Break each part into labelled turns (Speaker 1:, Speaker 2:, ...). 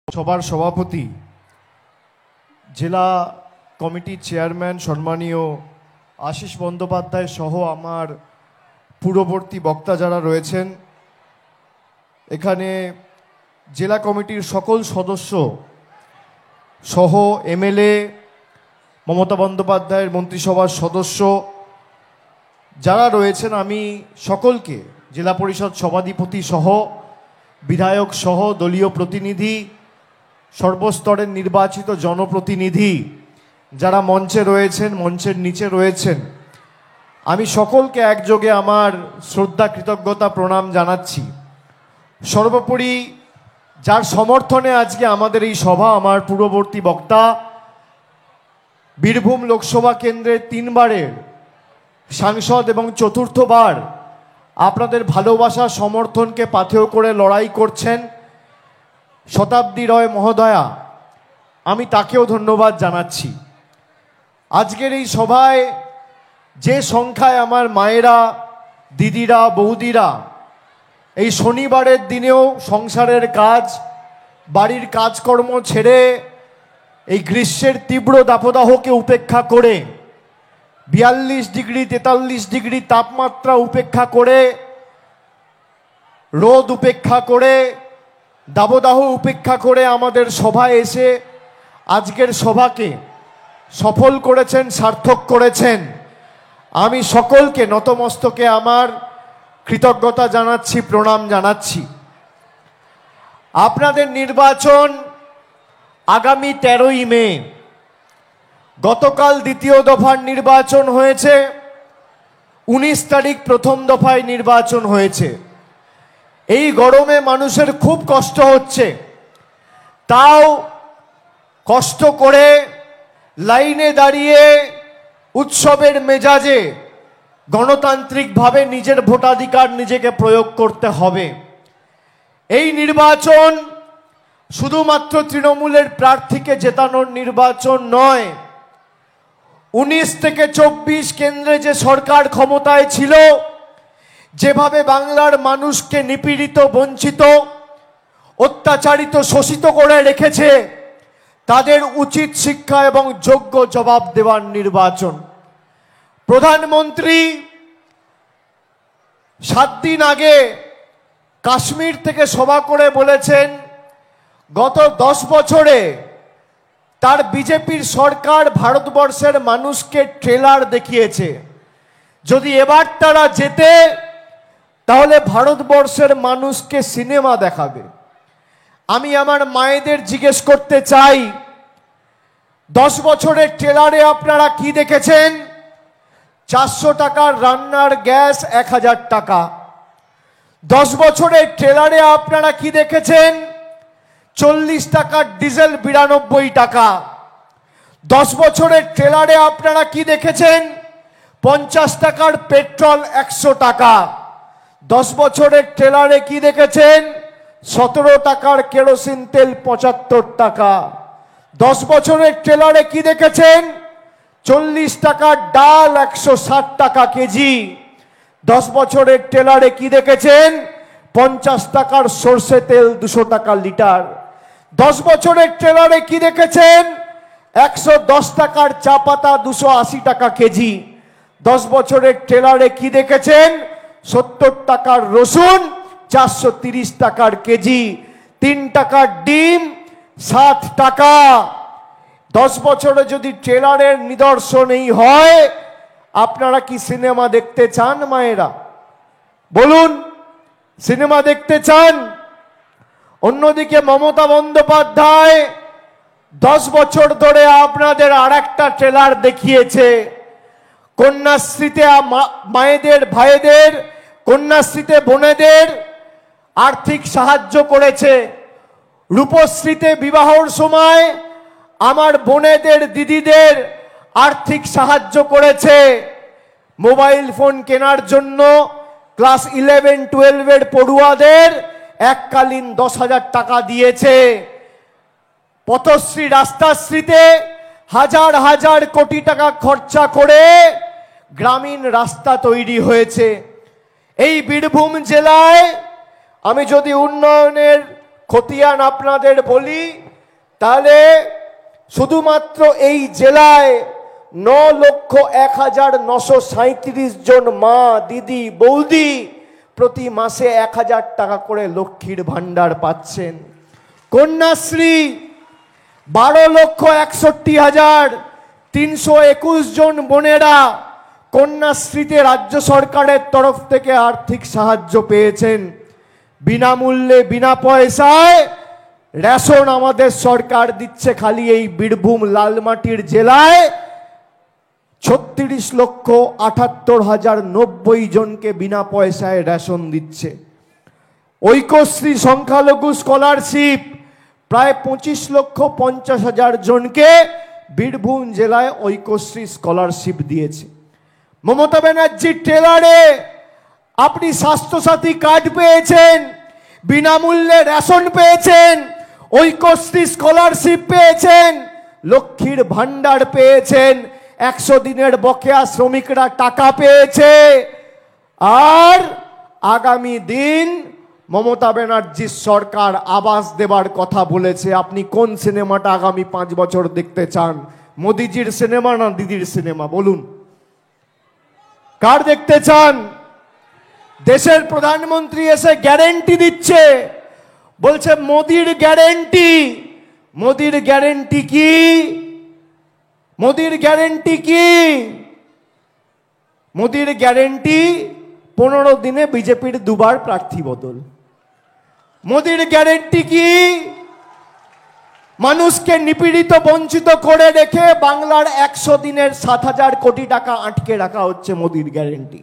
Speaker 1: সভার সভাপতি জেলা কমিটির চেয়ারম্যান সম্মানীয় আশিস বন্দ্যোপাধ্যায় সহ আমার পূর্ববর্তী বক্তা যারা রয়েছেন, এখানে জেলা কমিটির সকল সদস্য সহ এমএলএ, মমতা বন্দ্যোপাধ্যায়ের মন্ত্রিসভার সদস্য যারা রয়েছেন, আমি সকলকে, জেলা পরিষদ সভাধিপতি সহ বিধায়ক সহ দলীয় প্রতিনিধি, সর্বস্তরের নির্বাচিত জনপ্রতিনিধি যারা মঞ্চে রয়েছেন, মঞ্চের নিচে রয়েছেন, আমি সকলকে একযোগে আমার শ্রদ্ধা, কৃতজ্ঞতা, প্রণাম জানাচ্ছি। সর্বোপরি যার সমর্থনে আজকে আমাদের এই সভা, আমার পূর্ববর্তী বক্তা, বীরভূম লোকসভা কেন্দ্রের 3 বারের সাংসদ এবং চতুর্থবার আপনাদের ভালোবাসা সমর্থনকে পাথেয় করে লড়াই করছেন শতাব্দী রয় মহোদয়া, আমি তাকেও ধন্যবাদ জানাচ্ছি। আজকের এই সভায় যে সংখ্যায় আমার মায়েরা, দিদিরা, বৌদিরা এই শনিবারের দিনেও সংসারের কাজ, বাড়ির কাজকর্ম ছেড়ে এই গ্রীষ্মের তীব্র দাবদাহকে উপেক্ষা করে 42 ডিগ্রি 43 ডিগ্রি তাপমাত্রা উপেক্ষা করে, রোদ উপেক্ষা করে, দাবদাহ উপেক্ষা করে আমাদের সভায় এসে আজকের সভাকে সফল করেছেন, সার্থক করেছেন, আমি সকলকে নতমস্তকে আমার কৃতজ্ঞতা জানাচ্ছি, প্রণাম জানাচ্ছি। আপনাদের নির্বাচন আগামী 13ই মে। গতকাল দ্বিতীয় দফার নির্বাচন হয়েছে, 19 তারিখ প্রথম দফায় নির্বাচন হয়েছে। এই গরমে মানুষের খুব কষ্ট হচ্ছে, তাও কষ্ট করে লাইনে দাঁড়িয়ে উৎসবের মেজাজে গণতান্ত্রিকভাবে নিজের ভোটাধিকার নিজেকে প্রয়োগ করতে হবে। এই নির্বাচন শুধুমাত্র তৃণমূলের প্রার্থীকে জেতানোর নির্বাচন নয়। 19 থেকে 24 কেন্দ্রে যে সরকার ক্ষমতায় ছিল, যেভাবে বাংলার মানুষকে নিপীড়িত, বঞ্চিত, অত্যাচারিত, শোষিত করে রেখেছে, তাদের উচিত শিক্ষা এবং যোগ্য জবাব দেওয়ার নির্বাচন। প্রধানমন্ত্রী 7 দিন আগে কাশ্মীর থেকে সভা করে বলেছেন, গত 10 বছরে তার বিজেপির সরকার ভারতবর্ষের মানুষকে ট্রেলার দেখিয়েছে, যদি এবার তারা জেতে তাহলে ভারতবর্ষের মানুষকে সিনেমা দেখাবে। আমি আমার মায়েদের জিজ্ঞেস করতে চাই, 10 বছরের ট্রেলারে আপনারা কি দেখেছেন? 400 টাকার রান্নার গ্যাস 1000 টাকা। 10 বছরের ট্রেলারে আপনারা কি দেখেছেন? 40 টাকার ডিজেল 92 টাকা। 10 বছরের ট্রেলারে আপনারা কি দেখেছেন? 50 টাকার পেট্রোল 100 টাকা। 10 বছরের ট্রেলারে কি দেখেছেন? 17 টাকার কেরোসিন তেল 75 টাকা। 10 বছরের ট্রেলারে কি দেখেছেন? 40 টাকার ডাল 160 টাকা কেজি। 10 বছরের ট্রেলারে কি দেখেছেন? 50 টাকার সরষে তেল 200 টাকা লিটার। 10 বছরের ট্রেলারে কি দেখেছেন? 110 টাকার চা পাতা 280 টাকা কেজি। 10 বছরের ট্রেলারে কি দেখেছেন? 70 টাকার রসুন 430 টাকার কেজি। 3 টাকার ডিম 60 টাকা। 10 বছরে যদি ট্রেলারের নিদর্শন এই হয়, আপনারা কি সিনেমা দেখতে চান? মায়েরা বলুন, সিনেমা দেখতে চান? অন্যদিকে মমতা বন্দ্যোপাধ্যায় 10 বছর ধরে আপনাদের আর একটা ট্রেলার দেখিয়েছে। কন্যাশ্রীতে মায়েদের, ভাইদের, কন্যাশ্রীতে বোনেদের আর্থিক সাহায্য করেছে। রূপশ্রীতে বিবাহর সময় আমার বোনেদের, দিদিদের আর্থিক সাহায্য করেছে। মোবাইল ফোন কেনার জন্য ক্লাস 11-12 পড়ুয়াদের এককালীন 10,000 টাকা দিয়েছে। পথশ্রী, রাস্তাশ্রীতে হাজার হাজার কোটি টাকা খরচা করে গ্রামীণ রাস্তা তৈরি হয়েছে। এই বীরভূম জেলায় আমি যদি উন্নয়নের খতিয়ান আপনাদের বলি, তাহলে শুধুমাত্র এই জেলায় 9,01,937 জন মা, দিদি, বৌদি প্রতি মাসে 1,000 টাকা করে লক্ষ্মীর ভান্ডার পাচ্ছেন। কন্যাশ্রী 12,61,321 জন বোনেরা কন্যাশ্রীতে রাজ্য সরকারের তরফ থেকে আর্থিক সাহায্য পেয়েছেন। বিনামূল্যে, বিনা পয়সায় রেশন আমাদের সরকার দিচ্ছে। খালি এই বীরভূম লালমাটির জেলায় 36,78,090 জনকে বিনা পয়সায় রেশন দিচ্ছে। ঐক্যশ্রী সংখ্যালঘু স্কলারশিপ প্রায় 25,50,000 জনকে বীরভূম জেলায় ঐক্যশ্রী স্কলারশিপ দিয়েছে। মমতা ব্যানার্জির ট্রেলারে আপনি স্বাস্থ্যসাথী কার্ড পেয়েছেন, বিনামূল্যে রেশন পেয়েছেন, ঐক্যশ্রী স্কলারশিপ পেয়েছেন, লক্ষ্মীর ভান্ডার পেয়েছেন, 100 দিনের বকেয়া শ্রমিকরা টাকা পেয়েছে। আর আগামী দিন মমতা ব্যানার্জির সরকার আবাস দেবার কথা বলেছে। আপনি কোন সিনেমাটা আগামী 5 বছর দেখতে চান? মোদিজির সিনেমা না দিদির সিনেমা? বলুন, কার দেখতে চান? দেশের প্রধানমন্ত্রী এসে গ্যারেন্টি দিচ্ছে, বলছে মোদির গ্যারেন্টি। মোদির গ্যারেন্টি কি? মোদির গ্যারেন্টি কি? মোদির গ্যারেন্টি 15 দিনে বিজেপির 2বার প্রার্থী বদল। মোদির গ্যারেন্টি কি? মানুষকে নিপীড়িত, বঞ্চিত করে রেখে বাংলার 100 দিনের 7,000 কোটি টাকা আটকে রাখা হচ্ছে মোদির গ্যারেন্টি।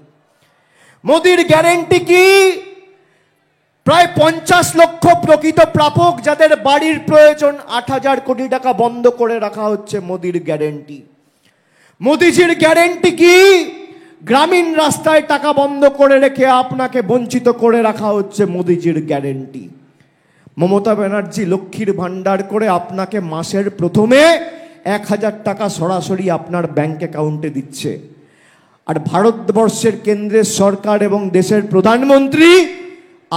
Speaker 1: মোদির গ্যারেন্টি কি? প্রায় 50 লক্ষ প্রকৃত প্রাপক যাদের বাড়ির প্রয়োজন, 8,000 কোটি টাকা বন্ধ করে রাখা হচ্ছে মোদির গ্যারেন্টি। মোদিজির গ্যারেন্টি কি? গ্রামীণ রাস্তায় টাকা বন্ধ করে রেখে আপনাকে বঞ্চিত করে রাখা হচ্ছে মোদিজির গ্যারেন্টি। মমতা ব্যানার্জি লক্ষ্মীর ভান্ডার করে আপনাকে মাসের প্রথমে 1,000 টাকা সরাসরি আপনার ব্যাংক অ্যাকাউন্টে দিচ্ছে। আর ভারতবর্ষের কেন্দ্রের সরকার এবং দেশের প্রধানমন্ত্রী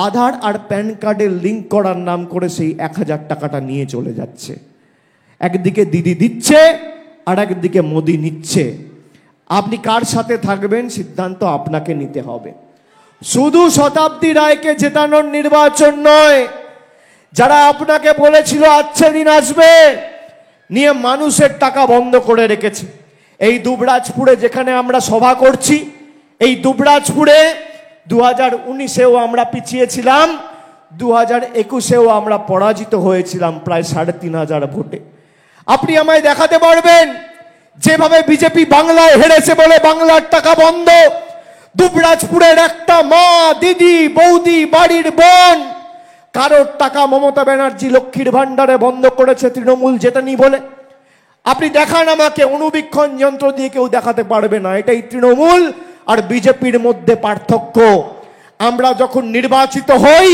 Speaker 1: আধার আর প্যান কার্ডের লিঙ্ক করার নাম করে সেই 1,000 টাকাটা নিয়ে চলে যাচ্ছে। একদিকে দিদি দিচ্ছে আর একদিকে মোদি নিচ্ছে। আপনি কার সাথে থাকবেন সিদ্ধান্ত আপনাকে নিতে হবে। শুধু শতাব্দী রায়কে জেতানোর নির্বাচন নয়, যারা আপনাকে বলেছিল আচ্ছা দিন আসবে, নিয়ে মানুষের টাকা বন্ধ করে রেখেছে। এই দুবরাজপুরে যেখানে আমরা সভা করছি, এই দুবরাজপুরে 2019-এও আমরা পিছিয়েছিলাম, 2021-এও আমরা পরাজিত হয়েছিলাম প্রায় 3,500 ভোটে। আপনি আমায় দেখাতে পারবেন যেভাবে বিজেপি বাংলায় হেরেছে বলে বাংলার টাকা বন্ধ? দুবরাজপুরের একটা মা, দিদি, বৌদি, বাড়ির বোন কারোর টাকা মমতা ব্যানার্জি লক্ষ্মীর ভান্ডারে বন্ধ করেছে তৃণমূল জেতানি বলে? আপনি দেখান আমাকে, অনুবীক্ষণ যন্ত্র দিয়ে কেউ দেখাতে পারবে না। এটাই তৃণমূল আর বিজেপির মধ্যে পার্থক্য। আমরা যখন নির্বাচিত হই,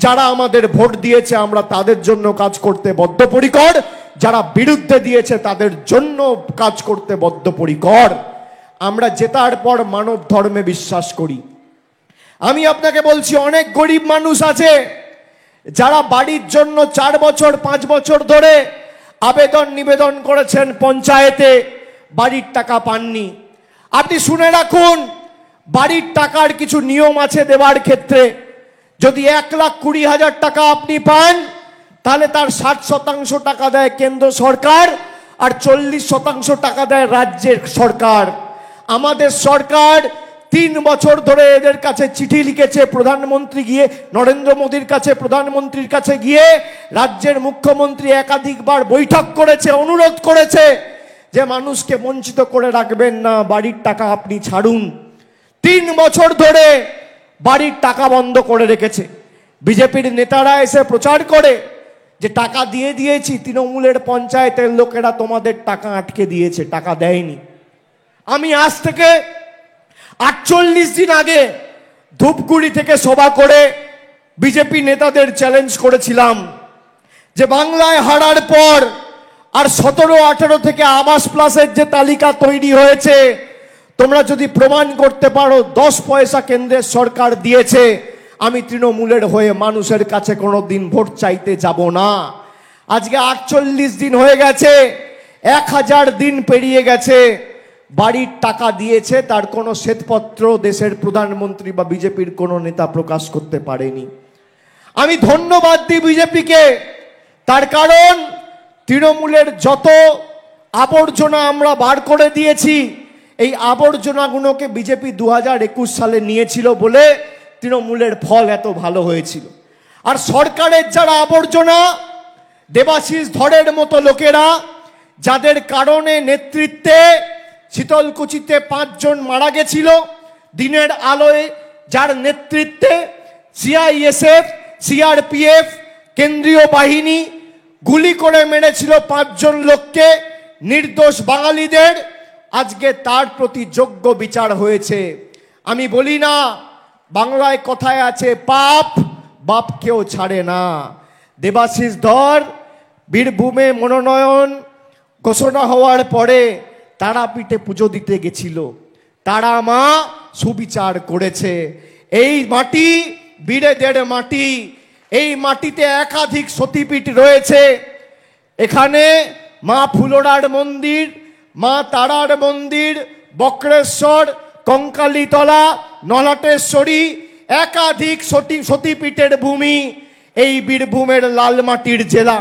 Speaker 1: যারা আমাদের ভোট দিয়েছে আমরা তাদের জন্য কাজ করতে বদ্ধপরিকর, যারা বিরুদ্ধে দিয়েছে তাদের জন্য কাজ করতে বদ্ধপরিকর। আমরা জেতার পর মানব ধর্মে বিশ্বাস করি। আমি আপনাকে বলছি, অনেক গরিব মানুষ আছে যারা বাড়ির জন্য 4 বছর 5 বছর ধরে আবেদন নিবেদন করেছেন পঞ্চায়েতে, বাড়ির টাকা পাননি। আপনি শুনে রাখুন, বাড়ির টাকার কিছু নিয়ম আছে দেওয়ার ক্ষেত্রে। যদি 1,20,000 টাকা আপনি পান, তাহলে তার 60% টাকা দেয় কেন্দ্র সরকার আর 40% টাকা দেয় রাজ্যের সরকার। আমাদের সরকার 3 বছর ধরে এদের কাছে চিঠি লিখেছে, প্রধানমন্ত্রী গিয়ে নরেন্দ্র মোদীর কাছে, প্রধানমন্ত্রীর কাছে গিয়ে রাজ্যের মুখ্যমন্ত্রী একাধিকবার বৈঠক করেছে, অনুরোধ করেছে যে মানুষকে বঞ্চিত করে রাখবেন না, বাড়ির টাকা আপনি ছাড়ুন। 3 বছর ধরে বাড়ির টাকা বন্ধ করে রেখেছে। বিজেপির নেতারা এসে প্রচার করে যে টাকা দিয়ে দিয়েছি, তৃণমূলের পঞ্চায়েতের লোকেরা তোমাদের টাকা আটকে দিয়েছে, টাকা দেয়নি। আমি আজ থেকে 48 দিন আগে ধূপগুড়ি থেকে সভা করে বিজেপি নেতাদের চ্যালেঞ্জ করেছিলাম যে বাংলায় হারার পর আর 17-18 থেকে আবাস প্লাসের যে তালিকা তৈরি হয়েছে, তোমরা যদি প্রমাণ করতে পারো 10 পয়সা কেন্দ্রের সরকার দিয়েছে, আমি তৃণমূলের হয়ে মানুষের কাছে কোনোদিন ভোট চাইতে যাব না। আজকে 48 দিন হয়ে গেছে, 1000 দিন পেরিয়ে গেছে, বাড়ির টাকা দিয়েছে তার কোনো শ্বেতপত্র দেশের প্রধানমন্ত্রী বা বিজেপির কোনো নেতা প্রকাশ করতে পারেনি। আমি ধন্যবাদ দিই বিজেপিকে, তার কারণ তৃণমূলের যত আবর্জনা আমরা বার করে দিয়েছি, এই আবর্জনাগুলোকে বিজেপি 2021 সালে নিয়েছিল বলে তৃণমূলের ফল এত ভালো হয়েছিল। আর সরকারের যারা আবর্জনা, দেবাশিস ধরের মতো লোকেরা, যাদের কারণে নেতৃত্বে শীতলকুচিতে 5 জন মারা গেছিল দিনের আলোয়, যার নেতৃত্বে সিআইএসএফ, সিআরপিএফ, কেন্দ্রীয় বাহিনী গুলি করে মেরেছিল 5 জন লোককে, নির্দোষ বাঙালিদের, আজকে তার প্রতি যোগ্য বিচার হয়েছে। আমি বলি না, বাংলায় কথায় আছে পাপ বাপকেও ছাড়ে না। দেবাশিস ধর বীরভূমে মনোনয়ন ঘোষণা হওয়ার পরে তারাপীঠে পুজো দিতে গেছিল, তারা মা সুবিচার করেছে। এই মাটি বীরেদের মাটি, এই মাটিতে একাধিক সতীপীঠ রয়েছে। এখানে মা ফুলোরার মন্দির, মা তারার মন্দির, বক্রেশ্বর, কঙ্কালীতলা, নলাটেশ্বরী, একাধিক সতীপীঠের ভূমি এই বীরভূমের লাল মাটির জেলা।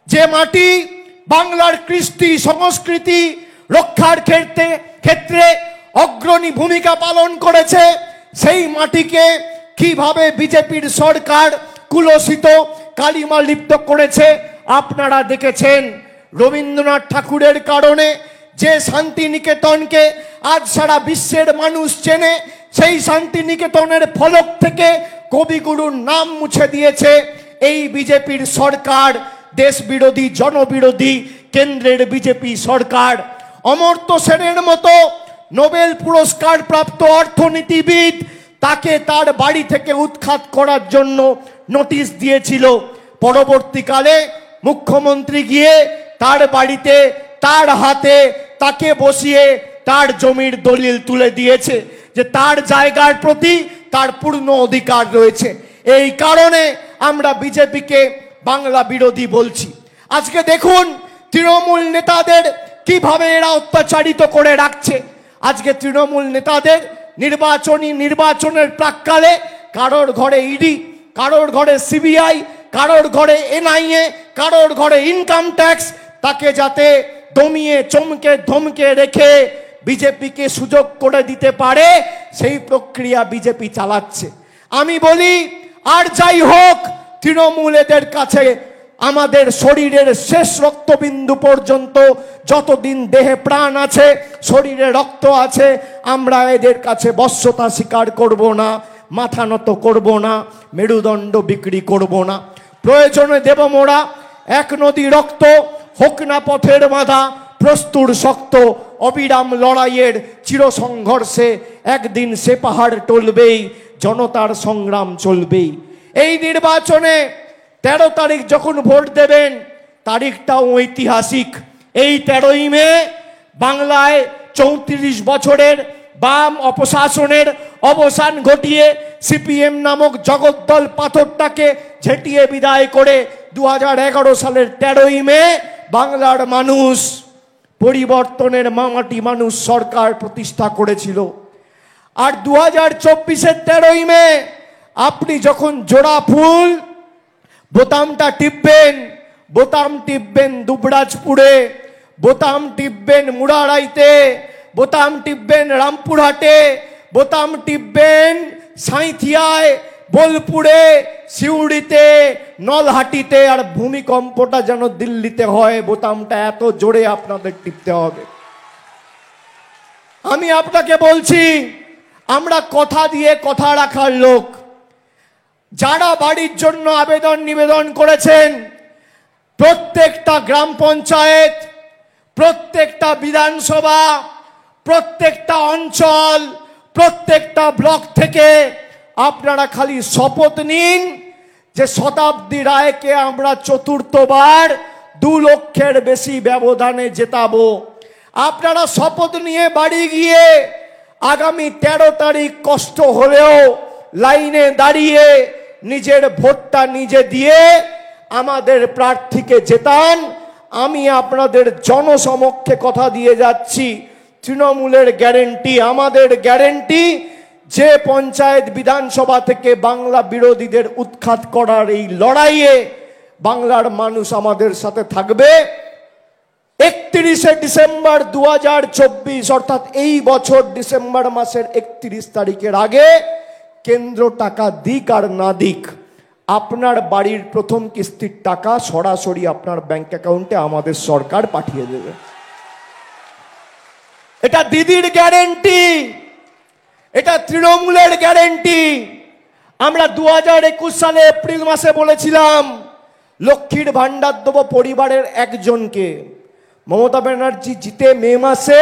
Speaker 1: যে মাটি বাংলার কৃষ্টি সংস্কৃতি রক্ষার ক্ষেত্রে অগ্রণী ভূমিকা পালন করেছে, সেই মাটিকে কিভাবে বিজেপির সরকার কুলসিত কালিমা লিপ্ত করেছে আপনারা দেখেছেন। রবীন্দ্রনাথ ঠাকুরের কারণে যে শান্তিনিকেতনকে আজ সারা বিশ্বের মানুষ চেনে, সেই শান্তিনিকেতনের ফলক থেকে কবিগুরুর নাম মুছে দিয়েছে এই বিজেপির সরকার, দেশ বিরোধী জনবিরোধী কেন্দ্রের বিজেপি সরকার। অমর্ত্য সেনের মতো নোবেল পুরস্কার প্রাপ্ত অর্থনীতিবিদ, তাকে তার বাড়ি থেকে উৎখাত করার জন্য নোটিশ দিয়েছিল। পরবর্তীকালে মুখ্যমন্ত্রী গিয়ে তার বাড়িতে তার হাতে তাকে বসিয়ে তার জমির দলিল তুলে দিয়েছে যে তার জায়গার প্রতি তার পূর্ণ অধিকার রয়েছে। এই কারণে আমরা বিজেপিকে বাংলা বিরোধী বলছি। আজকে দেখুন তৃণমূল নেতাদের কিভাবে এরা অত্যাচারিত করে রাখছে। আজকে তৃণমূল নেতাদের নির্বাচনের প্রাক্কালে কারোর ঘরে ইডি, কারোর ঘরে সিবিআই, কারোর ঘরে এনআইএ, কারোর ঘরে ইনকাম ট্যাক্স, তাকে যাতে দমিয়ে চমকে ধমকে রেখে বিজেপিকে সুযোগ করে দিতে পারে সেই প্রক্রিয়া বিজেপি চালাচ্ছে। আমি বলি আর যাই হোক, তৃণমূল এদের কাছে আমাদের শরীরের শেষ রক্তবিন্দু পর্যন্ত, যতদিন দেহে প্রাণ আছে, শরীরে রক্ত আছে, আমরা এদের কাছে বশ্যতা স্বীকার করব না, মাথা নত করব না, মেরুদণ্ড বিক্রি করব না। প্রয়োজনে দেব মোরা 1 নদী রক্ত, হোক না পথের বাধা প্রস্তুর শক্ত, অবিরাম লড়াইয়ের চির সংঘর্ষে একদিন সে পাহাড় টলবেই, জনতার সংগ্রাম চলবেই। এই নির্বাচনে 13 তারিখ যখন ভোট দেবেন, তারিখটাও ঐতিহাসিক। এই 13ই মে বাংলায় 34 বছরের বাম অপশাসনের অবসান ঘটিয়ে সিপিএম নামক জগদ্দল পাথরটাকে ঝেঁটিয়ে বিদায় করে 2011 সালের 13ই মে বাংলার মানুষ পরিবর্তনের মামাটি মানুষ সরকার প্রতিষ্ঠা করেছিল। আর 2024-এর 13ই মে আপনি যখন জোড়া ফুল বোতামটা টিপবেন দুবরাজপুরে, বোতাম টিপবেন মুরারাইতে, বোতাম টিপবেন রামপুরহাটে, বোতাম টিপবেন সাঁইথিয়ায়, বোলপুরে, সিউড়িতে, নলহাটিতে, আর ভূমিকম্পটা যেন দিল্লিতে হয়, বোতামটা এত জোরে আপনাদের টিপতে হবে। আমি আপনাকে বলছি, আমরা কথা দিয়ে কথা রাখার লোক। যারা বাড়ির জন্য আবেদন নিবেদন করেছেন, প্রত্যেকটা গ্রাম পঞ্চায়েত, প্রত্যেকটা বিধানসভা, প্রত্যেকটা অঞ্চল, প্রত্যেকটা ব্লক থেকে আপনারা খালি শপথ নিন যে শতাব্দী রায়কে আমরা 4র্থবার 2 লক্ষের বেশি ব্যবধানে জেতাবো। আপনারা শপথ নিয়ে বাড়ি গিয়ে আগামী 13 তারিখ কষ্ট হলেও লাইনে দাঁড়িয়ে নিজের ভোটটা নিজে দিয়ে আমাদের প্রার্থীকে জেতান। আমি আপনাদের জনসমক্ষে কথা দিয়ে যাচ্ছি, তৃণমূলের গ্যারেন্টি, আমাদের গ্যারেন্টি, যে পঞ্চায়েত বিধানসভা থেকে বাংলা বিরোধীদের উৎখাত করার এই লড়াইয়ে বাংলার মানুষ আমাদের সাথে থাকবে। 31শে ডিসেম্বর 2024 অর্থাৎ এই বছর ডিসেম্বর মাসের 31 তারিখের আগে কেন্দ্র টাকা দিক আর না দিক, আপনার বাড়ির প্রথম কিস্তির টাকা সরাসরি আপনার ব্যাংক অ্যাকাউন্টে আমাদের সরকার পাঠিয়ে দেবে। এটা দিদির গ্যারেন্টি, এটা তৃণমূলের গ্যারেন্টি। আমরা 2021 সালে এপ্রিল মাসে বলেছিলাম লক্ষ্মীর ভান্ডার দেবো পরিবারের একজনকে। মমতা ব্যানার্জি জিতে মে মাসে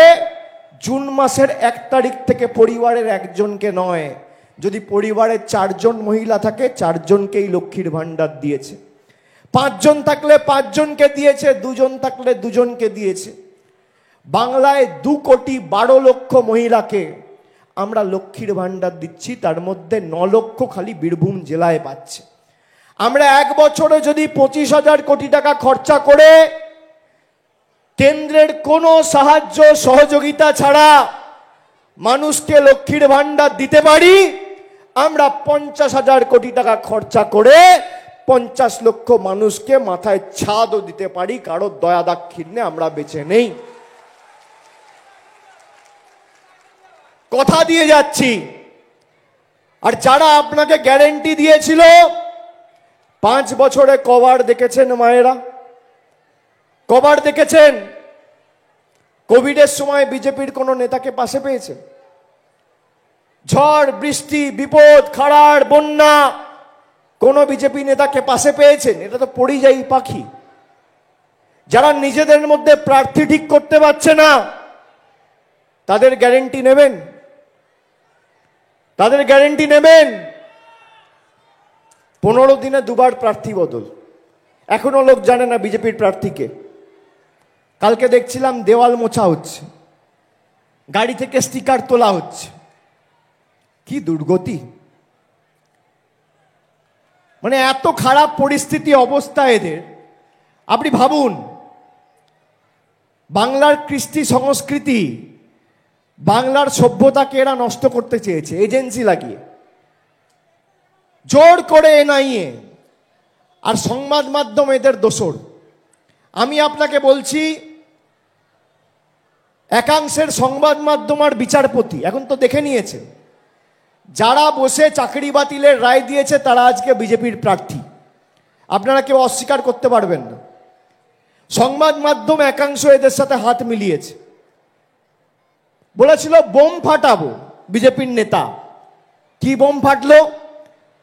Speaker 1: জুন মাসের 1 তারিখ থেকে পরিবারের একজনকে নয়, যদি পরিবারে 4 জন মহিলা থাকে 4 জনকেই লক্ষ্মীর ভান্ডার দিয়েছে, 5 জন থাকলে 5 জনকে দিয়েছে, 2 জন থাকলে 2 জনকে দিয়েছে। বাংলায় 2,12,00,000 মহিলাকে আমরা লক্ষ্মীর ভান্ডার দিচ্ছি, তার মধ্যে 9 লক্ষ খালি বীরভূম জেলায় পাচ্ছে। আমরা 1 বছরে যদি 25,000 কোটি টাকা খরচা করে কেন্দ্রের কোনো সাহায্য সহযোগিতা ছাড়া মানুষকে লক্ষ্মীর ভান্ডার দিতে পারি, আমরা 50,000 কোটি টাকা খরচা করে 50 লক্ষ মানুষকে মাথায় ছাদও দিতে পারি। কারো দয়া দাক্ষিণ্যে আমরা বেঁচে নেই, কথা দিয়ে যাচ্ছি। আর যারা আপনাকে গ্যারেন্টি দিয়েছিল 5 বছরে কবার দেখেছেন মায়েরা? কবার দেখেছেন? কোভিডের সময় বিজেপির কোনো নেতাকে পাশে পেয়েছে? ঝড় বৃষ্টি বিপদ খাড়ার বন্যা কোন বিজেপি নেতাকে পাশে পেয়েছেন? এটা তো পরিযায়ী পাখি। যারা নিজেদের মধ্যে প্রার্থী ঠিক করতে পারছে না তাদের গ্যারেন্টি নেবেন? তাদের গ্যারেন্টি নেবেন? 15 দিনে 2 বার প্রার্থী বদল, এখনো লোক জানে না বিজেপির প্রার্থীকে। কালকে দেখছিলাম দেওয়াল মোছা হচ্ছে, গাড়ি থেকে স্টিকার তোলা হচ্ছে। কি দুর্গতি! মানে এত খারাপ পরিস্থিতি অবস্থা এদের। আপনি ভাবুন, বাংলার কৃষ্টি সংস্কৃতি, বাংলার সভ্যতাকে এরা নষ্ট করতে চেয়েছে এজেন্সি লাগিয়ে, জোর করে এনআইএ আর সংবাদ মাধ্যম এদের দোসর। আমি আপনাকে বলছি, একাংশের সংবাদ মাধ্যম আর বিচারপতি এখন তো দেখে নিয়েছে, যারা বসে চাকরি বাতিলের রায় দিয়েছে তারা আজকে বিজেপির প্রার্থী। আপনারা কেউ অস্বীকার করতে পারবেন না। সংবাদ মাধ্যম একাংশ এদের সাথে হাত মিলিয়েছে। বলেছিল বোম ফাটাবো, বিজেপির নেতা কি বোম ফাটলো?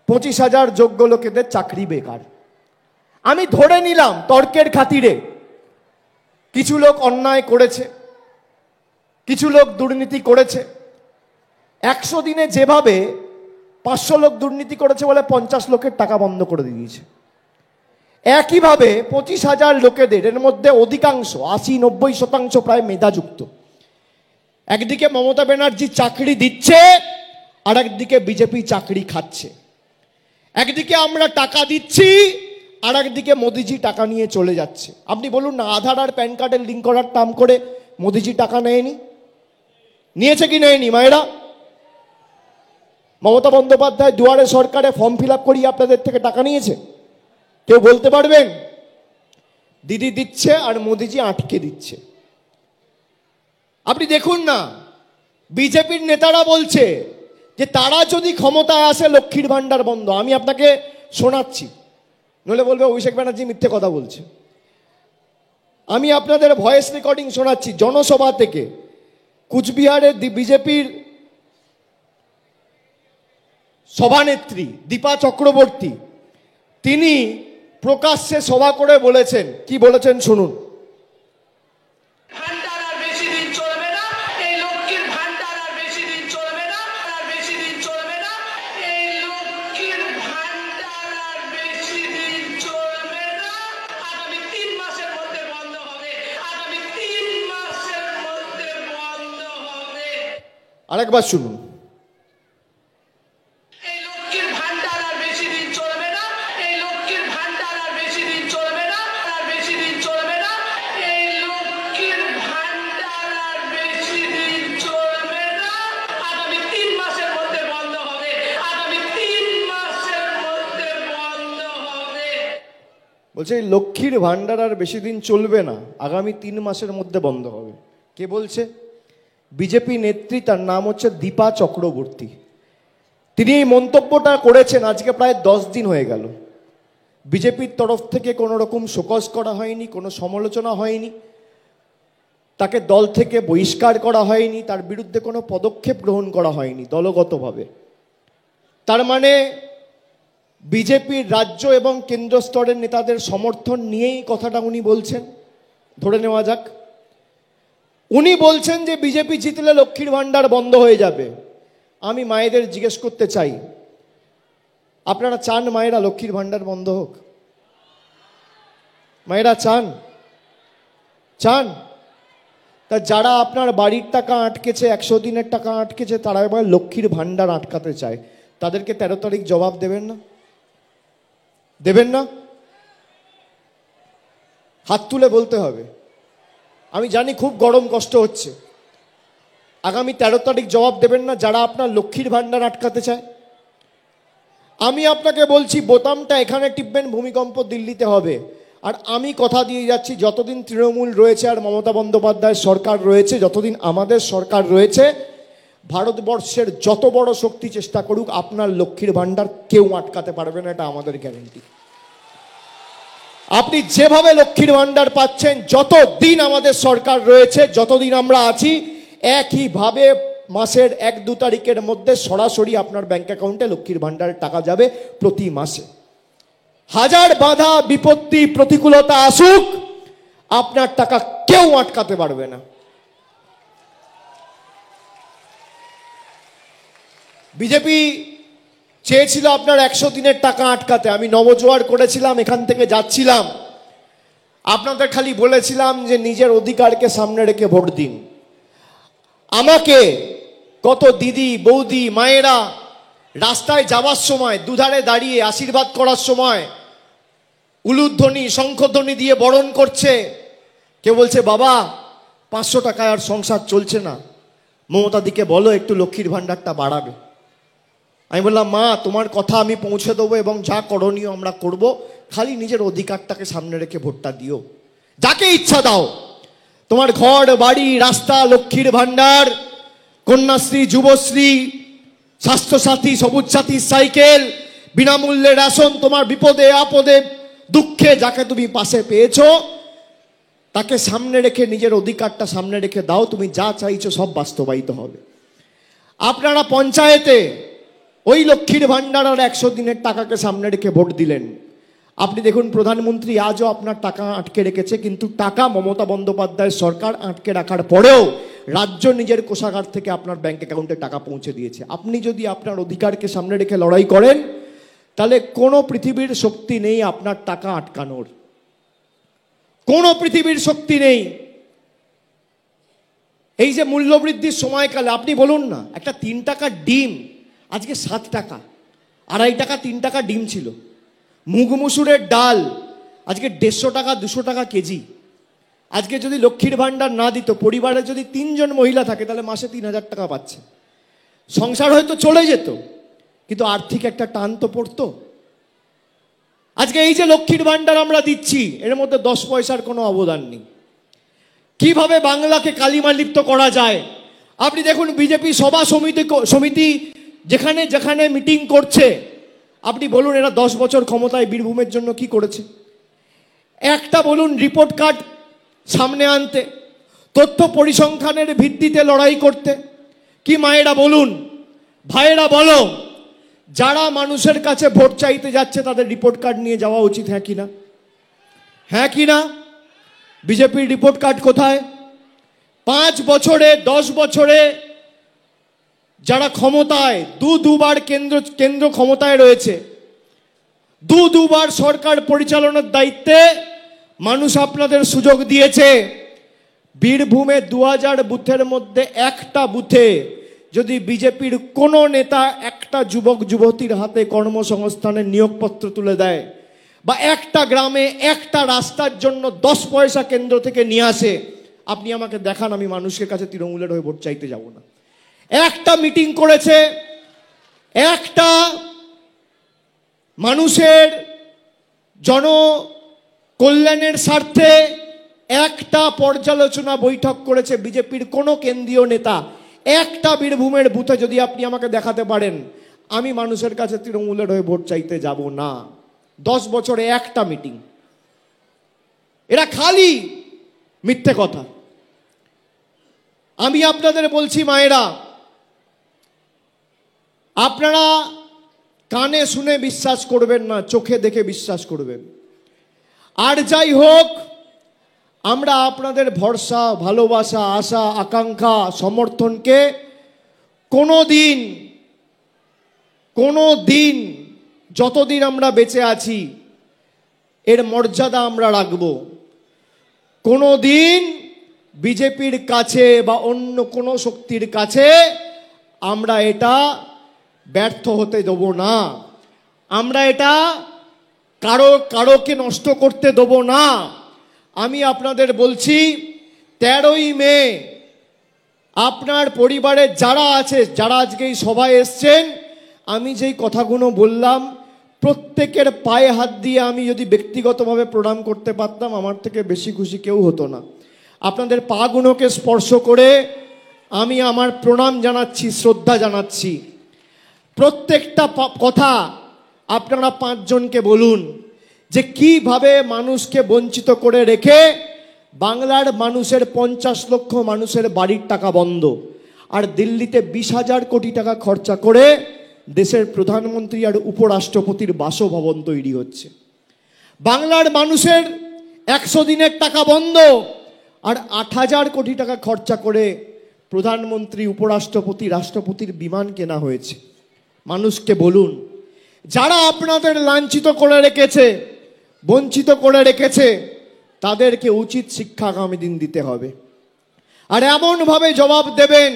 Speaker 1: 25,000 যোগ্য লোকেদের চাকরি বেকার। আমি ধরে নিলাম তর্কের খাতিরে কিছু লোক অন্যায় করেছে, কিছু লোক দুর্নীতি করেছে। 100 দিনে যেভাবে 500 লোক দুর্নীতি করেছে বলে 50 লোকের টাকা বন্ধ করে দিয়েছে, একইভাবে 25,000 লোকেদের, এর মধ্যে অধিকাংশ 80-90% প্রায় মেধাযুক্ত। একদিকে মমতা ব্যানার্জি চাকরি দিচ্ছে আর একদিকে বিজেপি চাকরি খাচ্ছে। একদিকে আমরা টাকা দিচ্ছি আর একদিকে মোদিজি টাকা নিয়ে চলে যাচ্ছে। আপনি বলুন না, আধার আর প্যান কার্ডের লিঙ্ক করার নাম করে মোদিজি টাকা নেয়নি? নিয়েছে কি নেয়নি মায়েরা? মমতা বন্দ্যোপাধ্যায় দুয়ারে সরকারে ফর্ম ফিল আপ করিয়ে আপনাদের থেকে টাকা নিয়েছে? কেউ বলতে পারবেন? দিদি দিচ্ছে আর মোদিজি আটকে দিচ্ছে। আপনি দেখুন না, বিজেপির নেতারা বলছে যে তারা যদি ক্ষমতায় আসে লক্ষ্মীর ভান্ডার বন্ধ। আমি আপনাকে শোনাচ্ছি, নইলে বলবে অভিষেক ব্যানার্জি মিথ্যে কথা বলছে। আমি আপনাদের ভয়েস রেকর্ডিং শোনাচ্ছি জনসভা থেকে। কুচবিহারের বিজেপির সভানেত্রী দীপা চক্রবর্তী, তিনি প্রকাশ্যে সভা করে বলেছেন, কি বলেছেন শুনুন। আরেকবার শুনুন।
Speaker 2: এই
Speaker 1: বলছে এই লক্ষ্মীর ভাণ্ডার আর বেশি দিন চলবে না, আগামী 3 মাসের মধ্যে বন্ধ হবে। কে বলছে? বিজেপি নেত্রী, তার নাম হচ্ছে দীপা চক্রবর্তী। তিনি এই মন্তব্যটা করেছেন আজকে প্রায় 10 দিন হয়ে গেল। বিজেপির তরফ থেকে কোনো রকম শোকজ করা হয়নি, কোনো সমালোচনা হয়নি, তাকে দল থেকে বহিষ্কার করা হয়নি, তার বিরুদ্ধে কোনো পদক্ষেপ গ্রহণ করা হয়নি দলগতভাবে। তার মানে বিজেপির রাজ্য এবং কেন্দ্র স্তরের নেতাদের সমর্থন নিয়েই কথাটা উনি বলছেন, ধরে নেওয়া যাক। উনি বলছেন যে বিজেপি জিতলে লক্ষ্মীর ভাণ্ডার বন্ধ হয়ে যাবে। আমি মায়েদের জিজ্ঞেস করতে চাই, আপনারা চান মায়েরা লক্ষ্মীর ভাণ্ডার বন্ধ হোক? মায়েরা চান? চান? তা যারা আপনার বাড়ির টাকা আটকেছে, 100 দিনের টাকা আটকেছে, তারা এবার লক্ষ্মীর ভাণ্ডার আটকাতে চায়, তাদেরকে 13 তারিখ জবাব দেবেন না? দেবেন না? হাত তুলে বলতে হবে। আমি জানি খুব গরম, কষ্ট হচ্ছে। আগামী 13 তারিখ জবাব দেবেন না যারা আপনার লক্ষ্মীর ভাণ্ডার আটকাতে চায়? আমি আপনাকে বলছি, বোতামটা এখানে টিপবেন, ভূমিকম্প দিল্লিতে হবে। আর আমি কথা দিয়ে যাচ্ছি, যতদিন তৃণমূল রয়েছে আর মমতা বন্দ্যোপাধ্যায়ের সরকার রয়েছে, যতদিন আমাদের সরকার রয়েছে, ভারতবর্ষের যত বড় শক্তি চেষ্টা করুক, আপনার লক্ষ্মীর ভাণ্ডার কেউ আটকাতে পারবে না, এটা আমাদের গ্যারেন্টি। আপনি যেভাবে লক্ষ্মীর ভাণ্ডার পাচ্ছেন, যতদিন আমাদের সরকার রয়েছে, যতদিন আমরা আছি, একইভাবে মাসের 1-2 তারিখের মধ্যে সরাসরি আপনার ব্যাংক অ্যাকাউন্টে লক্ষ্মীর ভাণ্ডারের টাকা যাবে প্রতি মাসে। হাজার বাধা বিপত্তি প্রতিকূলতা আসুক, আপনার টাকা কেউ আটকাতে পারবে না। বিজেপি চেয়েছিল আপনার 100 দিনের টাকা আটকাতে। আমি নবজোয়ার করেছিলাম, এখান থেকে যাচ্ছিলাম, আপনাদের খালি বলেছিলাম যে নিজের অধিকারকে সামনে রেখে ভোট দিন। আমাকে কত দিদি বৌদি মায়েরা রাস্তায় যাওয়ার সময় দুধারে দাঁড়িয়ে আশীর্বাদ করার সময় উলুধ্বনি শঙ্খধ্বনি দিয়ে বরণ করছে। কেউ বলছে বাবা 500 টাকায় আর সংসার চলছে না, মমতা দিকে বলো একটু লক্ষ্মীর ভাণ্ডারটা বাড়াবে। আমি বললাম মা, তোমার কথা আমি পৌঁছে দেবো এবং যা করণীয় আমরা করব, খালি নিজের অধিকারটাকে সামনে রেখে ভোটটা দিও। যাকে ইচ্ছা দাও, তোমার ঘর বাড়ি রাস্তা, লক্ষ্মীর ভাণ্ডার, কন্যাশ্রী, যুবশ্রী, স্বাস্থ্যসাথী, সবুজ সাথী সাইকেল, বিনামূল্যে রেশন, তোমার বিপদে আপদে দুঃখে যাকে তুমি পাশে পেয়েছো, তাকে সামনে রেখে নিজের অধিকারটা সামনে রেখে দাও, তুমি যা চাইছো সব বাস্তবায়িত হবে। আপনারা পঞ্চায়েতে ওই লক্ষ্মীর ভাণ্ডার আর 100 দিনের টাকাকে সামনে রেখে ভোট দিলেন। আপনি দেখুন প্রধানমন্ত্রী আজও আপনার টাকা আটকে রেখেছে, কিন্তু টাকা মমতা বন্দ্যোপাধ্যায়ের সরকার আটকে রাখার পরেও রাজ্য নিজের কোষাগার থেকে আপনার ব্যাংক অ্যাকাউন্টে টাকা পৌঁছে দিয়েছে। আপনি যদি আপনার অধিকারকে সামনে রেখে লড়াই করেন, তাহলে কোনো পৃথিবীর শক্তি নেই আপনার টাকা আটকানোর, কোনো পৃথিবীর শক্তি নেই। এই যে মূল্যবৃদ্ধির সময়কালে আপনি বলুন না, একটা 3 টাকার ডিম আজকে 7 টাকা, 2.5 টাকা 3 টাকা ডিম ছিল। মুগ মুসুরের ডাল আজকে 150 টাকা 200 টাকা কেজি। আজকে যদি লক্ষ্মীর ভাণ্ডার না দিত, পরিবারে যদি 3 জন মহিলা থাকে তাহলে মাসে 3000 টাকা পাচ্ছে, সংসার হয়তো চলে যেত, কিন্তু আর্থিক একটা টান তো পড়তো। আজকে এই যে লক্ষ্মীর ভাণ্ডার আমরা দিচ্ছি, এর মধ্যে 10 পয়সার কোনো অবদান নেই। কিভাবে বাংলাকে কালিমালিপ্ত করা যায় আপনি দেখুন। বিজেপি সভা সমিতি যেখানে যেখানে মিটিং করছে, আপনি বলুন এরা 10 বছর ক্ষমতায় বীরভূমের জন্য কি করেছে? একটা বলুন রিপোর্ট কার্ড সামনে আনতে, তথ্য পরিসংখ্যানের ভিত্তিতে লড়াই করতে। কি মায়েরা বলুন, ভাইয়েরা বলো, যারা মানুষের কাছে ভোট চাইতে যাচ্ছে তাদের রিপোর্ট কার্ড নিয়ে যাওয়া উচিত, হ্যাঁ কি না? হ্যাঁ কি না? বিজেপির রিপোর্ট কার্ড কোথায়? 5 বছরে 10 বছরে যারা ক্ষমতায়, দুবার কেন্দ্র ক্ষমতায় রয়েছে, দুবার সরকার পরিচালনার দায়িত্বে মানুষ আপনাদের সুযোগ দিয়েছে। বীরভূমে 2000 বুথের মধ্যে একটা বুথে যদি বিজেপির কোনো নেতা একটা যুবক যুবতীর হাতে কর্মসংস্থানের নিয়োগপত্র তুলে দেয়, বা একটা গ্রামে একটা রাস্তার জন্য 10 পয়সা কেন্দ্র থেকে নিয়ে আসে, আপনি আমাকে দেখান, আমি মানুষের কাছে তৃণমূলের হয়ে ভোট চাইতে যাব না। একটা মিটিং করেছে, একটা মানুষের কল্যাণের স্বার্থে একটা পর্যালোচনা বৈঠক করেছে বিজেপির কোনো কেন্দ্রীয় নেতা? একটা বীরভূমের বুথে যদি আপনি আমাকে দেখাতে পারেন, আমি মানুষের কাছে তৃণমূলের হয়ে ভোট চাইতে যাব না। 10 বছরে একটা মিটিং। এরা খালি মিথ্যে কথা। আমি আপনাদের বলছি মায়েরা, আপনারা কানে শুনে বিশ্বাস করবেন না, চোখে দেখে বিশ্বাস করবেন। আর যাই হোক, আমরা আপনাদের ভরসা, ভালোবাসা, আশা, আকাঙ্ক্ষা, সমর্থনকে কোনো দিন যতদিন আমরা বেঁচে আছি এর মর্যাদা আমরা রাখব। কোনো দিন বিজেপির কাছে বা অন্য কোনো শক্তির কাছে আমরা এটা ব্যর্থ হতে দেব না। আমরা এটা কারোকে নষ্ট করতে দেব না। আমি আপনাদের বলছি, 13ই মে আপনার পরিবারের যারা আছে, যারা আজকে এই সভায় এসছেন, আমি যেই কথাগুলো বললাম প্রত্যেকের পায়ে হাত দিয়ে আমি যদি ব্যক্তিগতভাবে প্রণাম করতে পারতাম, আমার থেকে বেশি খুশি কেউ হতো না। আপনাদের পাগুলোকে স্পর্শ করে আমি আমার প্রণাম জানাচ্ছি, শ্রদ্ধা জানাচ্ছি। প্রত্যেকটা কথা আপনারা 5 জনকে বলুন যে কিভাবে মানুষকে বঞ্চিত করে রেখে বাংলার মানুষের 50 লক্ষ মানুষের বাড়ির টাকা বন্ধ, আর দিল্লিতে 20,000 কোটি টাকা খরচা করে দেশের প্রধানমন্ত্রী আর উপরাষ্ট্রপতির বাসভবন তৈরি হচ্ছে। বাংলার মানুষের 100 দিনের টাকা বন্ধ, আর 8,000 কোটি টাকা খরচা করে প্রধানমন্ত্রী, উপরাষ্ট্রপতি, রাষ্ট্রপতির বিমান কেনা হয়েছে। মানুষকে বলুন, যারা আপনাদের লাঞ্ছিত করে রেখেছে, বঞ্চিত করে রেখেছে, তাদেরকে উচিত শিক্ষা আগামী দিন দিতে হবে। আর এমনভাবে জবাব দেবেন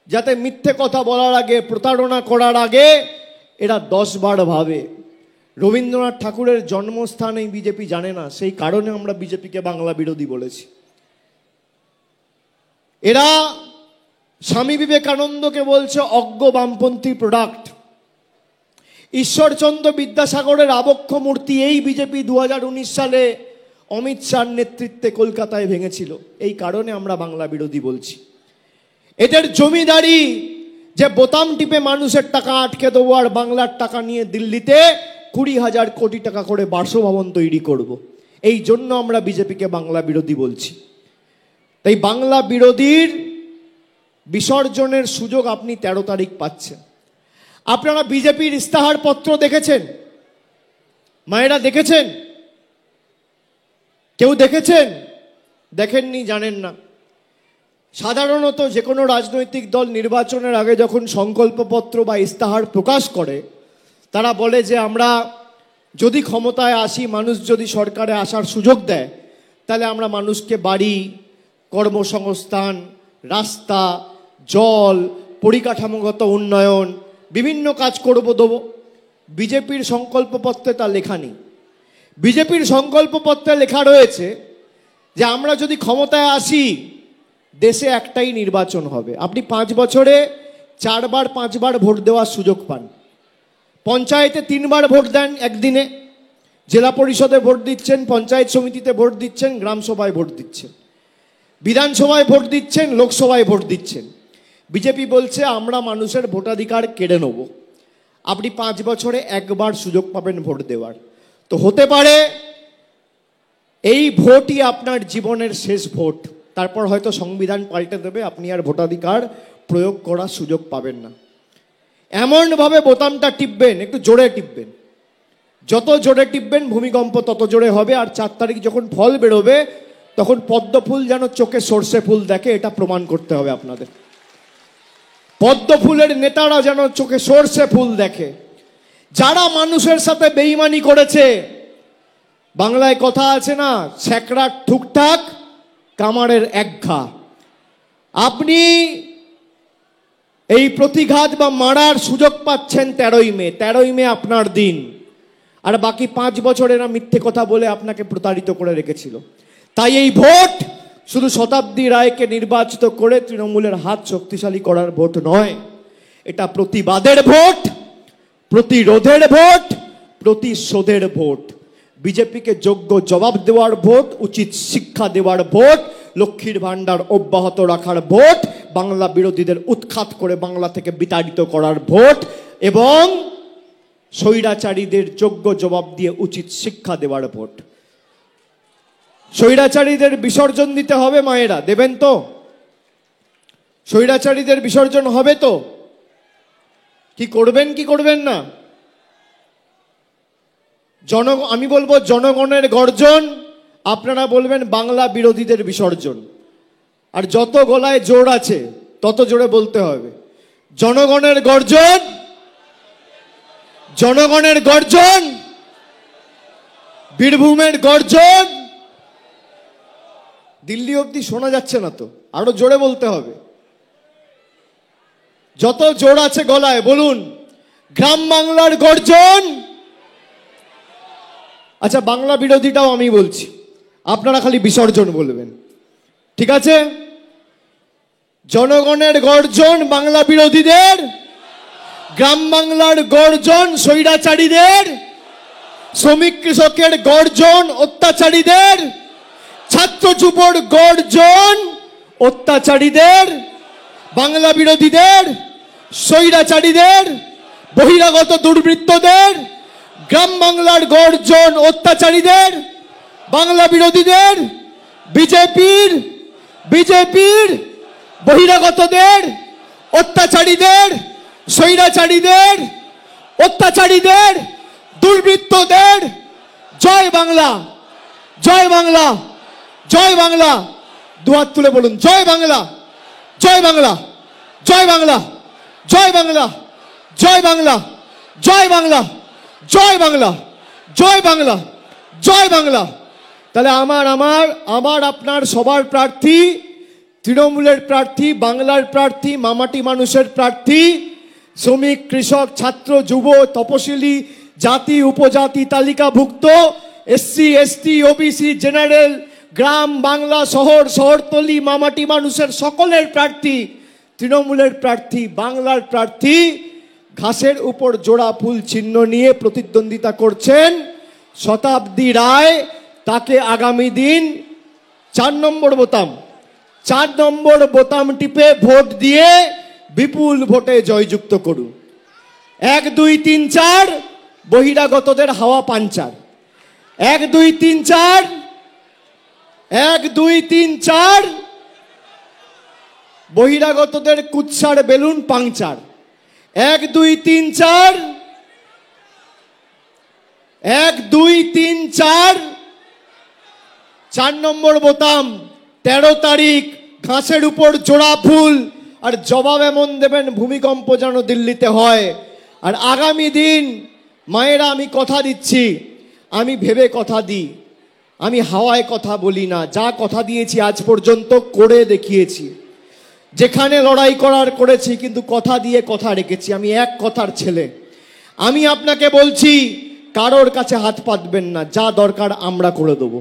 Speaker 1: যাতে মিথ্যে কথা বলার আগে, প্রতারণা করার আগে এরা 10 বার ভাবে। রবীন্দ্রনাথ ঠাকুরের জন্মস্থান এই বিজেপি জানে না, সেই কারণে আমরা বিজেপিকে বাংলা বিরোধী বলেছি। এরা স্বামী বিবেকানন্দকে বলছে অজ্ঞ বামপন্থী প্রোডাক্ট। ঈশ্বরচন্দ্র বিদ্যাসাগরের আবক্ষ মূর্তি এই বিজেপি 2019 সালে অমিত শাহর নেতৃত্বে কলকাতায় ভেঙেছিল। এই কারণে আমরা বাংলা বিরোধী বলছি। এদের জমিদারি যে বোতাম টিপে মানুষের টাকা আটকে দেবো আর বাংলার টাকা নিয়ে দিল্লিতে 20,000 কোটি টাকা করে বাসভবন তৈরি করব, এই জন্য আমরা বিজেপিকে বাংলা বিরোধী বলছি। তাই বাংলা বিরোধীর বিসর্জনের সুযোগ আপনি 13 তারিখ পাচ্ছেন। আপনারা বিজেপির ইস্তাহার পত্র দেখেছেন? মায়েরা দেখেছেন? কেউ দেখেছেন? দেখেননি, জানেন না। সাধারণত যে কোনো রাজনৈতিক দল নির্বাচনের আগে যখন সংকল্পপত্র বা ইস্তাহার প্রকাশ করে, তারা বলে যে আমরা যদি ক্ষমতায় আসি, মানুষ যদি সরকারে আসার সুযোগ দেয়, তাহলে আমরা মানুষকে বাড়ি, কর্মসংস্থান, রাস্তা, জল, পরিকাঠামোগত উন্নয়ন, বিভিন্ন কাজ দেবো। বিজেপির সংকল্পপত্রে তা লেখা নেই। বিজেপির সংকল্পপত্রে লেখা রয়েছে যে আমরা যদি ক্ষমতায় আসি, দেশে একটাই নির্বাচন হবে। আপনি 5 বছরে 4 বার 5 বার ভোট দেওয়ার সুযোগ পান। পঞ্চায়েতে 3 বার ভোট দেন একদিনে, জেলা পরিষদে ভোট দিচ্ছেন, পঞ্চায়েত সমিতিতে ভোট দিচ্ছেন, গ্রাম সভায় ভোট দিচ্ছেন, বিধানসভায় ভোট দিচ্ছেন, লোকসভায় ভোট দিচ্ছেন। বিজেপি বলছে আমরা মানুষের ভোটাধিকার কেড়ে নেব। আপনি 5 বছরে 1 বার সুযোগ পাবেন ভোট দেওয়ার। তো হতে পারে এই ভোটই আপনার জীবনের শেষ ভোট, তারপর হয়তো সংবিধান পাল্টে দেবে, আপনি আর ভোটাধিকার প্রয়োগ করার সুযোগ পাবেন না। এমনভাবে বোতামটা টিপবেন, একটু জোরে টিপবেন। যত জোরে টিপবেন ভূমিকম্প তত জোরে হবে। আর 4 তারিখ যখন ফল বেরোবে, তখন পদ্ম ফুল যেন চোখে সর্ষে ফুল দেখে, এটা প্রমাণ করতে হবে আপনাদের। পদ্ম ফুলের নেতারা যেন চোখে সর্ষে ফুল দেখে। যারা মানুষের সাথে বেঈমানি করেছে, বাংলায় কথা আছে না, ছ্যাকড়ার ঠুকঠাক, কামারের একঘা। আপনি এই প্রতিঘাত বা মারার সুযোগ পাচ্ছেন 13ই মে। 13ই মে আপনার দিন। আর বাকি 5 বছর এরা মিথ্যে কথা বলে আপনাকে প্রতারিত করে রেখেছিল। তাই এই ভোট শুধু শতাব্দী রায়কে নির্বাচিত করে তৃণমূলের হাত শক্তিশালী করার ভোট নয়, এটা প্রতিবাদের ভোট, প্রতিরোধের ভোট, প্রতিশোধের ভোট। বিজেপিকে যোগ্য জবাব দেওয়ার ভোট, উচিত শিক্ষা দেওয়ার ভোট, লক্ষ্মীর ভাণ্ডার অব্যাহত রাখার ভোট, বাংলা বিরোধীদের উৎখাত করে বাংলা থেকে বিতাড়িত করার ভোট এবং স্বৈরাচারীদের যোগ্য জবাব দিয়ে উচিত শিক্ষা দেওয়ার ভোট। স্বৈরাচারীদের বিসর্জন দিতে হবে মায়েরা, দেবেন তো? স্বৈরাচারীদের বিসর্জন হবে তো? কি করবেন কি করবেন না? আমি বলবো জনগণের গর্জন, আপনারা বলবেন বাংলা বিরোধীদের বিসর্জন। আর যত গলায় জোর আছে তত জোরে বলতে হবে, জনগণের গর্জন, জনগণের গর্জন, বীরভূমের গর্জন। দিল্লি অবধি শোনা যাচ্ছে না তো, আরো জোরে বলতে হবে। যত জোর আছে গলায় বলুন, গ্রাম বাংলার গর্জন। আচ্ছা, বাংলা বিরোধীটাও আমি বলছি, আপনারা খালি বিসর্জন বলবেন, ঠিক আছে? জনগণের গর্জন বাংলা বিরোধীদের, গ্রাম বাংলার গর্জন স্বৈরাচারীদের, শ্রমিক কৃষকের গর্জন অত্যাচারীদের, ছাত্র যুবর গর্জন অত্যাচারীদের, বাংলা বিরোধীদের, স্বৈরাচারীদের, বহিরাগত দুর্বৃত্তদের। গ্রাম বাংলার গর্জন অত্যাচারীদের, বাংলা বিরোধীদের, বিজেপির বহিরাগতদের, অত্যাচারীদের, স্বৈরাচারীদের, অত্যাচারীদের, দুর্বৃত্তদের। জয় বাংলা, জয় বাংলা, জয় বাংলা। দুহাত তুলে বলুন, জয় বাংলা, জয় বাংলা, জয় বাংলা, জয় বাংলা, জয় বাংলা, জয় বাংলা, জয় বাংলা, জয় বাংলা, জয় বাংলা। তাহলে আমার আপনার সবার প্রার্থী, তৃণমূলের প্রার্থী, বাংলার প্রার্থী, মামাটি মানুষের প্রার্থী, শ্রমিক কৃষক ছাত্র যুব তপশিলি জাতি উপজাতি তালিকাভুক্ত এসসি এসটি ওবিসি জেনারেল গ্রাম বাংলা শহর শহরতলি মামাটি মানুষের সকলের প্রার্থী, তৃণমূলের প্রার্থী, বাংলার প্রার্থী ঘাসের উপর জোড়া ফুল চিহ্ন নিয়ে প্রতিদ্বন্দ্বিতা করছেন শতাব্দী রায়। তাকে আগামী দিন 4 নম্বর বোতাম টিপে ভোট দিয়ে বিপুল ভোটে জয়যুক্ত করুন। 1 2 3 4 বহিরাগতদের হাওয়া পাঞ্চার। 1 2 3 4 1 2 3 4 বহিরাগতদের কুৎসার বেলুন পাংচার। 1 2 3 4 1 2 3 4 4 নম্বর বোতাম 13 তারিখ ঘাসের উপর জোড়া ফুল। আর জবাব এমন দেবেন ভূমিকম্প যেন দিল্লিতে হয়। আর আগামী দিন মায়েরা আমি কথা দিচ্ছি, আমি ভেবে কথা দিই, আমি হাওয়ায় কথা বলি না। যা কথা দিয়েছি আজ পর্যন্ত করে দেখিয়েছি। যেখানে লড়াই করার করেছি, কিন্তু কথা দিয়ে কথা রেখেছি। আমি এক কথার ছেলে। আমি আপনাকে বলছি, কারোর কাছে হাত পাতবেন না, যা দরকার আমরা করে দেবো।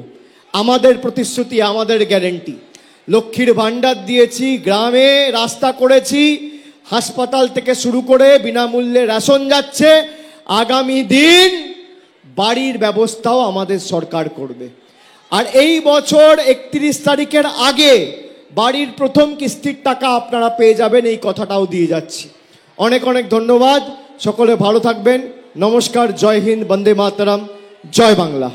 Speaker 1: আমাদের প্রতিশ্রুতি, আমাদের গ্যারেন্টি। লক্ষ্মীর ভাণ্ডার দিয়েছি, গ্রামে রাস্তা করেছি, হাসপাতাল থেকে শুরু করে বিনামূল্যে রেশন যাচ্ছে। আগামী দিন বাড়ির ব্যবস্থাও আমাদের সরকার করবে। আর এই বছর 31 তারিখের আগে বাড়ির প্রথম কিস্তির টাকা আপনারা পেয়ে যাবেন, এই কথাটাও দিয়ে যাচ্ছি। অনেক অনেক ধন্যবাদ। সকলে ভালো থাকবেন। নমস্কার, জয় হিন্দ, বন্দে মাতরম, জয় বাংলা।